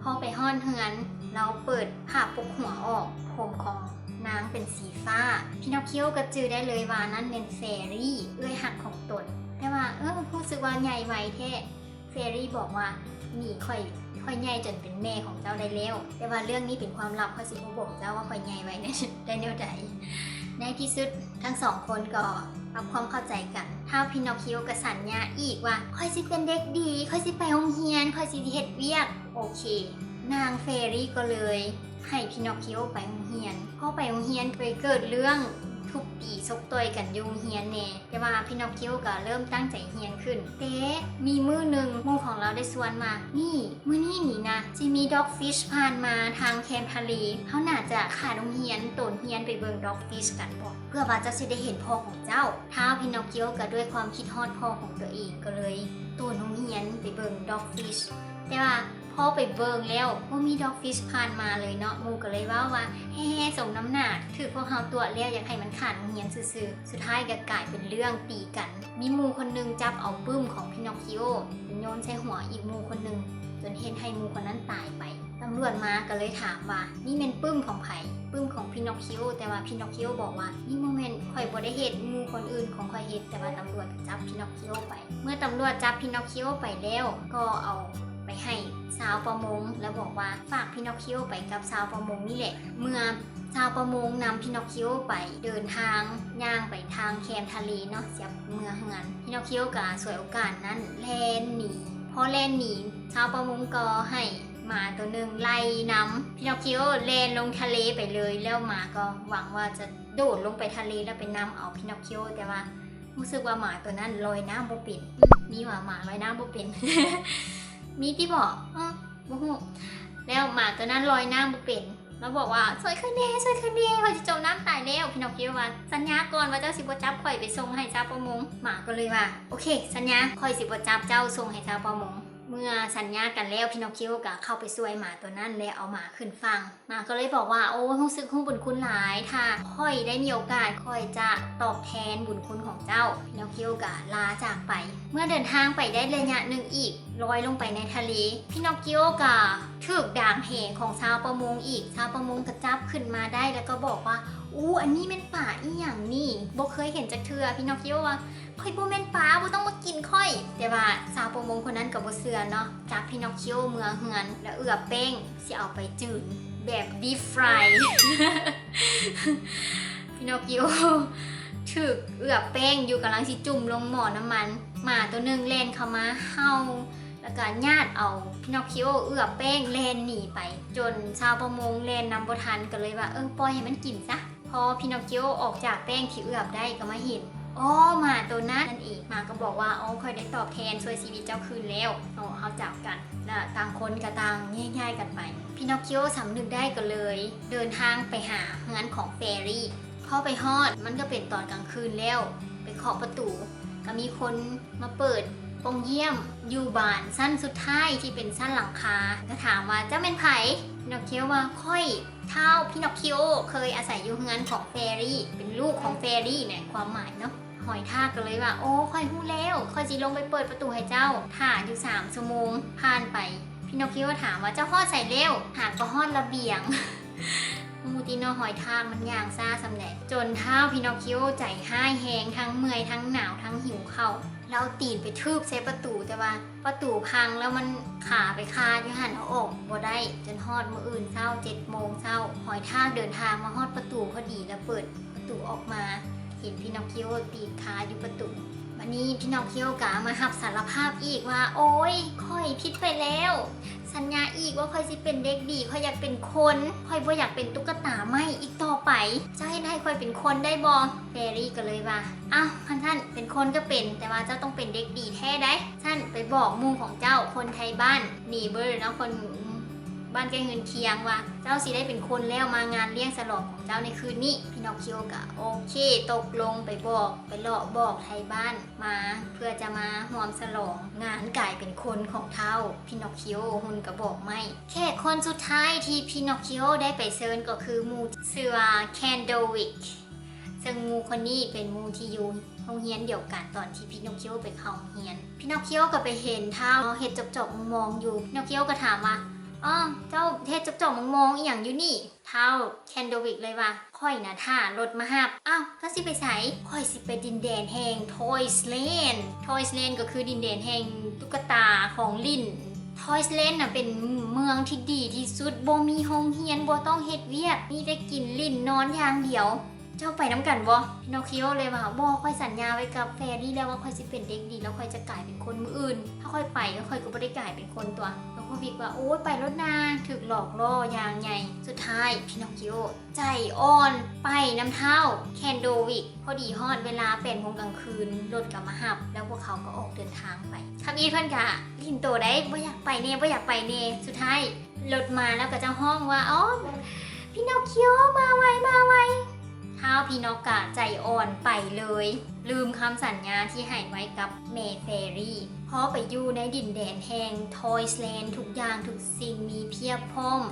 พอไปห้อนเฮือนเราเปิดผ้าปกหัวออกผมของนางเป็นสีฟ้าพินอคคิโอก็จือได้เลยว่านั่นเป็นเฟรี่เอื้อยหักของตนแต่ว่ารู้สึกว่าใหญ่ไวแท้เฟรี่บอกว่านี่ค่อยใหญ่จนเป็นแม่ของเจ้าได้แล้วแต่ว่าเรื่องนี้เป็นความลับค่อยสิบ่บอกเจ้าว่าค่อยใหญ่ไว้ได้แนวใดในที่สุดทั้งสองคนก็ปรับความเข้าใจกันถ้าพินอคคิโอก็สัญญาอีกว่าค่อยสิเป็นเด็กดีค่อยสิไปโรงเรียนค่อยสิเฮ็ดเวียกโอเคนางเฟรี่ก็เลยให้พินอคคิโอไปโรงเรียนพอไปโรงเรียนไปเกิดเรื่องทุบตีชกต่อยกันอยู่โรงเรียนแน่แต่ว่าพินอคคิโอก็เริ่มตั้งใจเรียนขึ้นแต่มีมื้อหนึ่งหมู่ของเราได้ชวนมานี่มื้อนี้นี่นะจะมีด็อกฟิชผ่านมาทางแคมป์ทะเลเขาน่าจะขาโรงเรียนโตนเรียนไปเบิ่งด็อกฟิชกันบ่เพื่อว่าเจ้าสิได้เห็นพ่อของเจ้าท้าวพินอคคิโอก็ด้วยความคิดฮอดพ่อของตัวเองก็เลยโตนโรงเรียนไปเบิ่งด็อกฟิชแต่ว่าพอไปเบิ่งแล้วบ่มีด็อกฟิชผ่านมาเลยเนาะหมู่ก็เลยว่าแฮ่สมน้ำหน้าถือพวกเฮาตัวแล้วอยากให้มันขาดโรงเรียนซื่อๆสุดท้ายก็กลายเป็นเรื่องตีกันมีหมู่คนนึงจับเอาปึ้มของพินอคคิโอโยนใส่หัวอีกหมู่คนนึงจนเฮ็ดให้หมู่คนนั้นตายไปตำรวจมาก็เลยถามว่านี่เป็นปึ้มของไผปึ้มของพินอคคิโอแต่ว่าพินอคคิโอบอกว่านี่โมเมนต์ข่อยบ่ได้เฮ็ดหมู่คนอื่นของข่อยเฮ็ดแต่ว่าตำรวจจับพินอคคิโอไปเมื่อตำรวจจับพินอคคิโอไปแล้วก็เอาไปให้ชาวประมงแล้วบอกว่าฝากพินอคคิโอไปกับชาวประมงนี่แหละเมื่อชาวประมงนำพินอคคิโอไปเดินทางย่างไปทางแคมป์ทะเลเนาะจากเมืองเฮือนพินอคคิโอก็สวยโอกาสนั้นแล่นหนีพอแล่นหนีชาวประมงก็ให้หมาตัวหนึ่งไล่นำพินอคคิโอแล่นลงทะเลไปเลยแล้วหมาก็หวังว่าจะโดดลงไปทะเลแล้วไปนำเอาพินอคคิโอแต่ว่ารู้สึกว่าหมาตัวนั้นลอยน้ำบ่เป็นมีหมาลอยน้ำบ่เป็น มีที่บอกบ่ฮู้แล้วหมาตัวนั้นลอยน้ำบ่เป็นแล้วบอกว่าช่วยข้าแน่ข่อยจะจมน้ำตายแล้วพินอคคิโอว่าสัญญาก่อนว่าเจ้าสิบ่จับข่อยไปส่งให้ชาวประมงหมาก็เลยว่าโอเคสัญญาข่อยสิบ่จับเจ้าส่งให้ชาวประมงเมื่อสัญญากันแล้วพินอคคิโอก็เข้าไปช่วยหมาตัวนั้นแล้วเอาหมาขึ้นฟังหมาก็เลยบอกว่าโอ้รู้สึกบุญคุณหลายถ้าค่อยได้มีโอกาสค่อยจะตอบแทนบุญคุณของเจ้าพินอคคิโอก็ลาจากไปเมื่อเดินทางไปได้ระยะหนึ่งอีกลอยลงไปในทะเลพินอคคิโอก็ถูกด่างแหของชาวประมงอีกชาวประมงก็จับขึ้นมาได้แล้วก็บอกว่าอันนี้เป็นป่าอีหยังนี่บ่เคยเห็นจักเทื่อพินอคคิโอว่าค่อยบ่แม่นป่าบ่ต้องมากินค่อยแต่ว่าชาวประมงคนนั้นก็บ่เชื่อเนาะจับพินอคคิโอเมืองเฮือนแล้วเอือบแป้งสิเอาไปจืดแบบดีฟราย พินอคคิโอถูกเอือบแป้งอยู่กำลังสิจุ่มลงหม้อน้ำมันหมาตัวนึงแล่นเข้ามาเห่าแล้วก็ญาติเอาพินอคคิโอเอือบแป้งแล่นหนีไปจนชาวประมงแล่นนำบ่ทันก็เลยว่าปล่อยให้มันกินซะพอพินอคคิโอออกจากแป้งที่เอือบได้ก็มาเห็นหมาตัวนั้นนั่นเองหมาก็บอกว่าค่อยได้ตอบแทนช่วยชีวิตเจ้าคืนแล้วเขาจับกันแล้วต่างคนก็ต่างแยกกันไปพินอคคิโอสำนึกได้ก็เลยเดินทางไปหาเฮือนของเฟรี่พอไปฮอดมันก็เป็นตอนกลางคืนแล้วไปเคาะประตูก็มีคนมาเปิดปงเยี่ยมอยู่บ้านสั้นสุดท้ายที่เป็นสั้นหลังคาก็ถามว่าเจ้าเป็นไผพินอคคิโอว่าค่อยเท่าพินอคคิโอเคยอาศัยอยู่เฮือนของเฟรี่เป็นลูกของเฟรี่เนี่ยความหมายเนาะหอยทากก็เลยว่าค่อยฮู้แล้วค่อยสิลงไปเปิดประตูให้เจ้าถ่าอยู่3 ชั่วโมงผ่านไปพินอคคิโอถามว่าเจ้าฮอดใส่เร็วหากก็ฮอดระเบียง มูติโนหอยทากมันย่างซ่าสำแหน่จนเท้าพินอคคิโอใจห้ายแหงทั้งเมื่อยทั้งหนาวทั้งหิวเข้าเราตีนไปทืบใส่ประตูแต่ว่าประตูพังแล้วมันขาไปคาอยู่หันเอาออกบ่ได้จนฮอดมื้ออื่นเช้า7 โมงเช้าหอยทากเดินทางมาฮอดประตูพอดีแล้วเปิดประตูออกมาเห็นพินอคคิโอตีนขาอยู่ประตูวันนี้พินอคคิโอกะมารับสารภาพอีกว่าค่อยผิดไปแล้วสัญญาอีกว่าค่อยสิเป็นเด็กดีค่อยอยากเป็นคนค่อยบ่อยากเป็นตุ๊กตาไม้อีกต่อไปเจ้าให้ค่อยเป็นคนได้บ่เฟรี่ก็เลยว่าท่านเป็นคนก็เป็นแต่ว่าเจ้าต้องเป็นเด็กดีแท้ได้ท่านไปบอกหมู่ของเจ้าคนไทยบ้านนี่เบอร์เนาะคนบ้านใกล้เงินเคียงว่าเจ้าสิได้เป็นคนแล้วมางานเลี้ยงฉลองของเจ้าในคืนนี้พินอคคิโอกะโอเคตกลงไปเลาะบอกไทยบ้านมาเพื่อจะมาร่วมฉลองงานกลายเป็นคนของเท่าพินอคคิโอหุ่นก็บอกไม่แค่คนสุดท้ายที่พินอคคิโอได้ไปเชิญก็คือมูชื่อว่าแคนโดวิกซึ่งมูคนนี้เป็นมูที่อยู่โรงเรียนเดียวกันตอนที่พินอคคิโอไปเข้าโรงเรียนพินอคคิโอก็ไปเห็นเท่าเห็ดจบมองอยู่พินอคคิโอก็ถามว่า อ้อเจ้าเทศจบมองอีหยังอยู่นี่เท่าแคนโดวิกเลยว่าค่อยนะท่ารถมาหับอ้าวถ้าสิไปไสค่อยสิไปดินแดนแห่ง Toys Land Toys Land ก็คือดินแดนแห่งตุ๊กตาของลิ้น Toys Land น่ะเป็นเมืองที่ดีที่สุดบ่มีโรงเรียนบ่ต้องเฮ็ดเวียกมีแต่กินลิ้นนอนอย่างเดียวเจ้าไปน้ำกันบ่พินอคคิโอเลยว่าบ่ค่อยสัญญาไว้กับแฟรี่แล้วว่าค่อยสิเป็นเด็กดีแล้วค่อยจะกลายเป็นคนมืออื่นถ้าค่อยไปก็ค่อยก็บ่ได้กลายเป็นคนตัวแล้วพ่อวิกว่าโอ๊ยไปรถนาถึกหลอกล่ออย่างใหญ่สุดท้ายพินอคคิโอใจอ่อนไปน้ำเท่าแคนโดวิกพอดีฮอดเวลา8 โมงกลางคืนรถก็มาหับแล้วพวกเขาก็ออกเดินทางไปครับอีเพิ่นกะลินโตได้บ่อยากไปเน่บ่อยากไปเน่สุดท้ายรถมาแล้วก็เจ้าห้องว่าอ๋อพินอคคิโอมาไวท้าวพี่นกกะใจอ่อนไปเลยลืมคำสัญญาที่ให้ไว้กับเมเฟรี่พอไปอยู่ในดินแดนแห่งทอยส์แลนด์ทุกอย่างทุกสิ่งมีเพียบพร้อม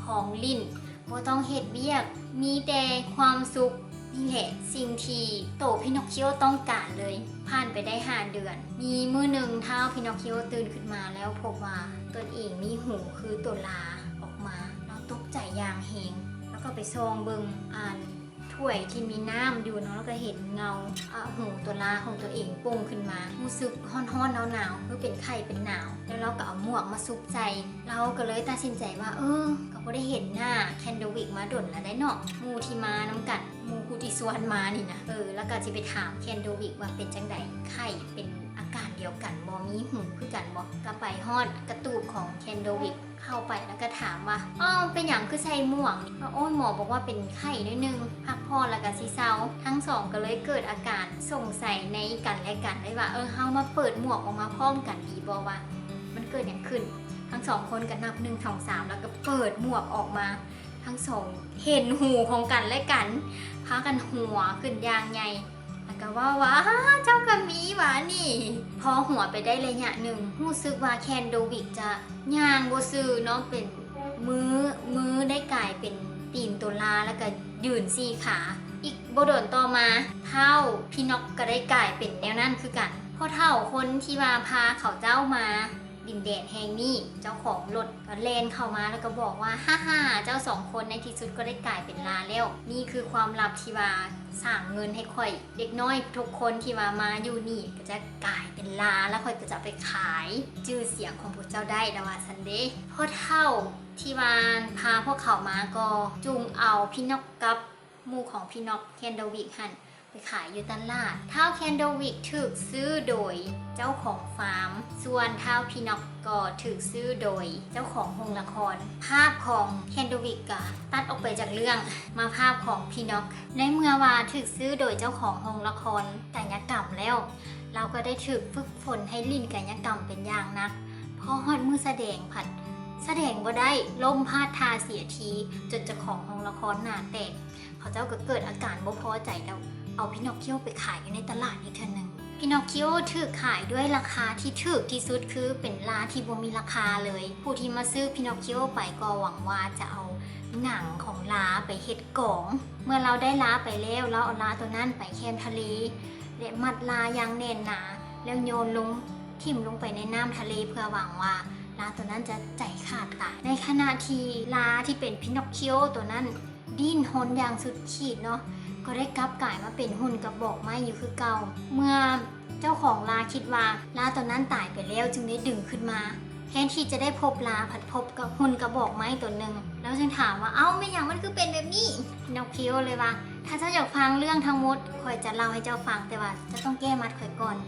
ของลิ้นบ่ต้องเฮ็ดเวียกมีแต่ความสุขนี่แหละสิ่งที่โตพินอคคิโอต้องการเลยผ่านไปได้5 เดือนมีมื้อหนึ่งท้าวพินอคคิโอตื่นขึ้นมาแล้วพบว่าตนเองมีหูคือตัวลาออกมาแล้วตกใจอย่างแฮงแล้วก็ไปซองเบิ่งอ่านถ้วยที่มีน้ำอยู่เนาะแล้วก็เห็นเงาหูตัวลาของตัวเองโป่งขึ้นมารู้สึกฮ้อนๆหนาวๆคือเป็นไข้เป็นหนาวแล้วเราก็เอาหมวกมาซุกใจเราก็เลยตัดสินใจว่าก็บ่ได้เห็นหน้าแคนโดวิกมาดนแล้วได้เนาะหมู่ที่มาน้ำกัดหมู่ผู้ที่สวนมานี่นะแล้วก็สิไปถามแคนโดวิกว่าเป็นจังไดไข้เป็นอาการเดียวกันบ่มีหูคือกันบ่ก็ไปฮอดกระตูดของแคนโดวิกเข้าไปแล้วก็ถามว่าเป็นอย่างคือใส่หมวกนี่โอ้ยหมอบอกว่าเป็นไข้นิดนึงพักผ่อนแล้วก็สิเซาทั้งสองก็เลยเกิดอาการสงสัยในกันและกันได้ว่าเฮามาเปิดหมวกออกมาพร้อมกันดีบ่ว่ามันเกิดอย่างขึ้นทั้งสองคนก็นับ1 2 3แล้วก็เปิดหมวกออกมาทั้งสองเห็นหูของกันและกันพากันหัวขึ้นอย่างใหญ่แล้วก็ว่าเจ้ากะมีหวานี่พอหัวไปได้ระยะหนึ่งรู้สึกว่าแคนโดวิกจะย่างบ่ซื่อเนาะเป็นมือได้กลายเป็นตีนตัวลาแล้วก็ยืน4 ขาอีกบ่โดนต่อมาเท่าพี่นกก็ได้กลายเป็นแนวนั้นคือกันพอเท่าคนที่มาพาเขาเจ้ามาดินแดนแห่งนี้เจ้าของรถก็แลนเข้ามาแล้วก็บอกว่าฮ่าเจ้า2 คนในที่สุดก็ได้กลายเป็นลาแล้วนี่คือความลับที่ว่าสร้างเงินให้ค่อยเด็กน้อยทุกคนที่มาอยู่นี่ก็จะกลายเป็นลาแล้วค่อยก็จะไปขายชื่อเสียงของพวกเจ้าได้ดาวาซันเดย์พอเท่าที่วานพาพวกเขามาก็จูงเอาพี่นกกับหมู่ของพี่นกแคนโดวิกหันไปขายอยู่ตลาดเท้าแคนโดวิกถูกซื้อโดยเจ้าของฟาร์มส่วนเท้าพีนอกก็ถูกซื้อโดยเจ้าของโรงละครภาพของแคนโดวิกก็ตัดออกไปจากเรื่องมาภาพของพีนอกในเมื่อว่าถูกซื้อโดยเจ้าของโรงละครกายกรรมแล้วเราก็ได้ถูกฝึกฝนให้ลิ้นกายกรรมเป็นอย่างนักพอฮอดมือแสดงผัดแสดงบ่ได้ล้มพาดทาเสียทีจนเจ้าของโรงละครหน้าแตกเขาเจ้าก็เกิดอาการบ่พอใจแล้วเอาพินอคคิโอไปขายอยู่ในตลาดอีกทีนึงพินอคคิโอถูกขายด้วยราคาที่ถูกที่สุดคือเป็นลาที่บ่มีราคาเลยผู้ที่มาซื้อพินอคคิโอไปก็หวังว่าจะเอาหนังของลาไปเฮ็ดกล่องเมื่อเราได้ลาไปแล้วเราเอาลาตัวนั้นไปแคมทะเลและมัดลาอย่างแน่นหนาแล้วโยนลงทิ่มลงไปในน้ำทะเลเพื่อหวังว่าลาตัวนั้นจะใจขาดตายในขณะที่ลาที่เป็นพินอคคิโอตัวนั้นดิ้นรนอย่างสุดขีดเนาะก็ได้กลับกลายมาเป็นหุ่นกระบอกไม้อยู่คือเก่าเมื่อเจ้าของลาคิดว่าลาตัวนั้นตายไปแล้วจึงได้ดึงขึ้นมาแทนที่จะได้พบลาผัดพบกับหุ่นกระบอกไม้ตัวหนึ่งแล้วจึงถามว่าไม่อย่างมันคือเป็นแบบนี้พินอคคิโอเลยว่าถ้าเจ้าอยากฟังเรื่องทั้งหมดคอยจะเล่าให้เจ้าฟังแต่ว่าจะต้องแก้มัดคอยก่อน